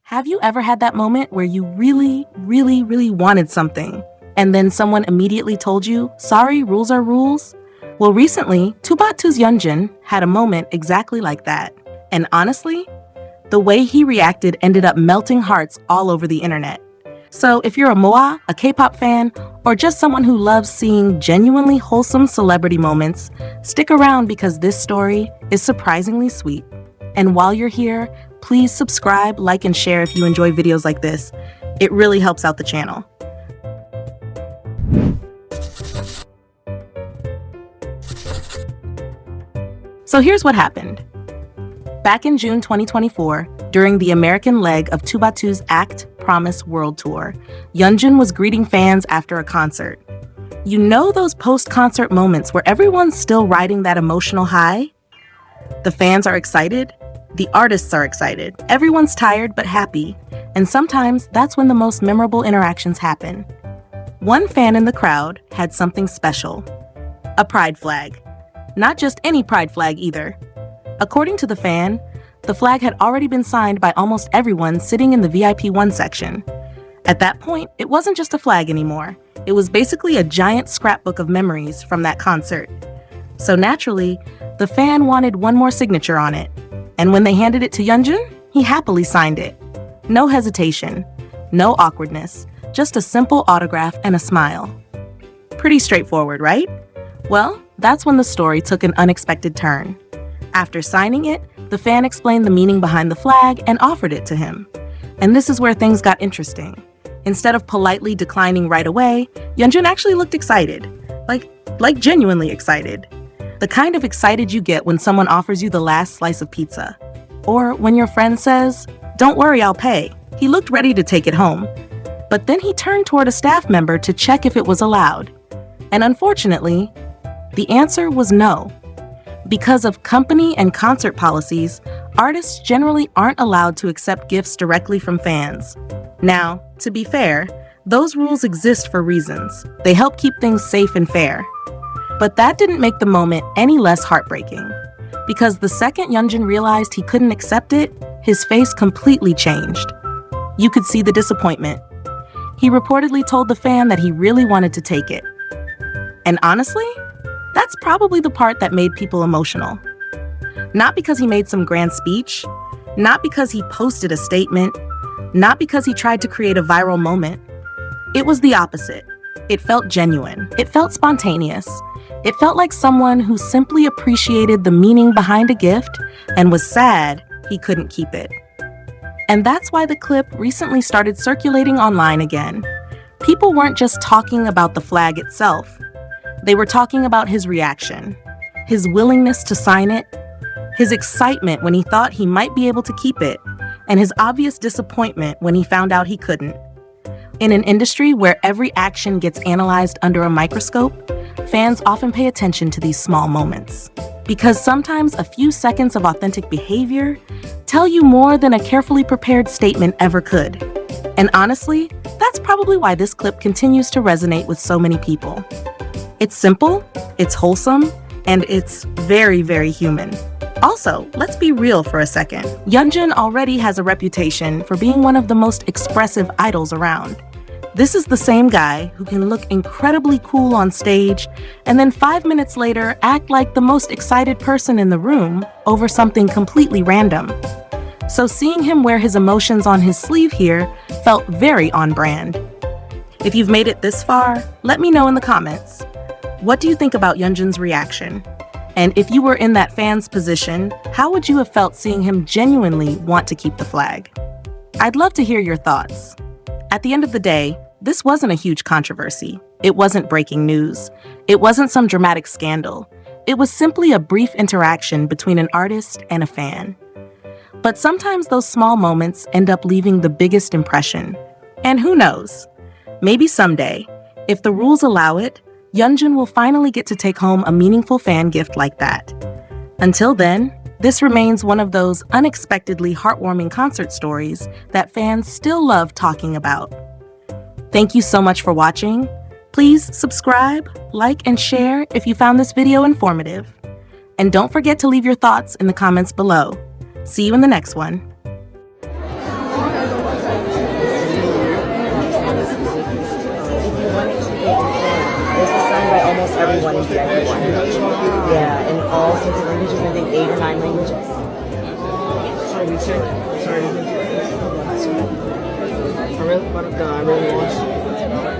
Have you ever had that moment where you really wanted something, and then someone immediately told you, sorry, rules are rules? Well, recently, Kpop's Yeonjun had a moment exactly like that. And honestly, the way he reacted ended up melting hearts all over the internet. So if you're a MOA, a K-pop fan, or just someone who loves seeing genuinely wholesome celebrity moments, stick around because this story is surprisingly sweet. And while you're here, please subscribe, like, and share if you enjoy videos like this. It really helps out the channel. So here's what happened. Back in June 2024, during the American leg of Kpop's Act Promise World Tour, Yeonjun was greeting fans after a concert. You know those post-concert moments where everyone's still riding that emotional high? The fans are excited, the artists are excited, everyone's tired but happy, and sometimes that's when the most memorable interactions happen. One fan in the crowd had something special, a pride flag. Not just any pride flag either. According to the fan, the flag had already been signed by almost everyone sitting in the VIP 1 section. At that point, it wasn't just a flag anymore. It was basically a giant scrapbook of memories from that concert. So naturally, the fan wanted one more signature on it. And when they handed it to Yeonjun, he happily signed it. No hesitation, no awkwardness, just a simple autograph and a smile. Pretty straightforward, right? Well, that's when the story took an unexpected turn. After signing it, the fan explained the meaning behind the flag and offered it to him. And this is where things got interesting. Instead of politely declining right away, Yeonjun actually looked excited. Like genuinely excited. The kind of excited you get when someone offers you the last slice of pizza. Or when your friend says, "Don't worry, I'll pay." He looked ready to take it home. But then he turned toward a staff member to check if it was allowed. And unfortunately, the answer was no. Because of company and concert policies, artists generally aren't allowed to accept gifts directly from fans. Now, to be fair, those rules exist for reasons. They help keep things safe and fair. But that didn't make the moment any less heartbreaking. Because the second Yeonjun realized he couldn't accept it, his face completely changed. You could see the disappointment. He reportedly told the fan that he really wanted to take it. And honestly, that's probably the part that made people emotional. Not because he made some grand speech, not because he posted a statement, not because he tried to create a viral moment. It was the opposite. It felt genuine. It felt spontaneous. It felt like someone who simply appreciated the meaning behind a gift and was sad he couldn't keep it. And that's why the clip recently started circulating online again. People weren't just talking about the flag itself. They were talking about his reaction, his willingness to sign it, his excitement when he thought he might be able to keep it, and his obvious disappointment when he found out he couldn't. In an industry where every action gets analyzed under a microscope, fans often pay attention to these small moments. Because sometimes a few seconds of authentic behavior tell you more than a carefully prepared statement ever could. And honestly, that's probably why this clip continues to resonate with so many people. It's simple, it's wholesome, and it's very human. Also, let's be real for a second. Yeonjun already has a reputation for being one of the most expressive idols around. This is the same guy who can look incredibly cool on stage and then 5 minutes later act like the most excited person in the room over something completely random. So seeing him wear his emotions on his sleeve here felt very on brand. If you've made it this far, let me know in the comments. What do you think about Yeonjun's reaction? And if you were in that fan's position, how would you have felt seeing him genuinely want to keep the flag? I'd love to hear your thoughts. At the end of the day, this wasn't a huge controversy. It wasn't breaking news. It wasn't some dramatic scandal. It was simply a brief interaction between an artist and a fan. But sometimes those small moments end up leaving the biggest impression. And who knows? Maybe someday, if the rules allow it, Yeonjun will finally get to take home a meaningful fan gift like that. Until then, this remains one of those unexpectedly heartwarming concert stories that fans still love talking about. Thank you so much for watching. Please subscribe, like, and share if you found this video informative. And don't forget to leave your thoughts in the comments below. See you in the next one. in VIP one. Yeah, in all sorts of languages. I think 8 or 9 languages. Sorry, Richard. Sorry. I really want to.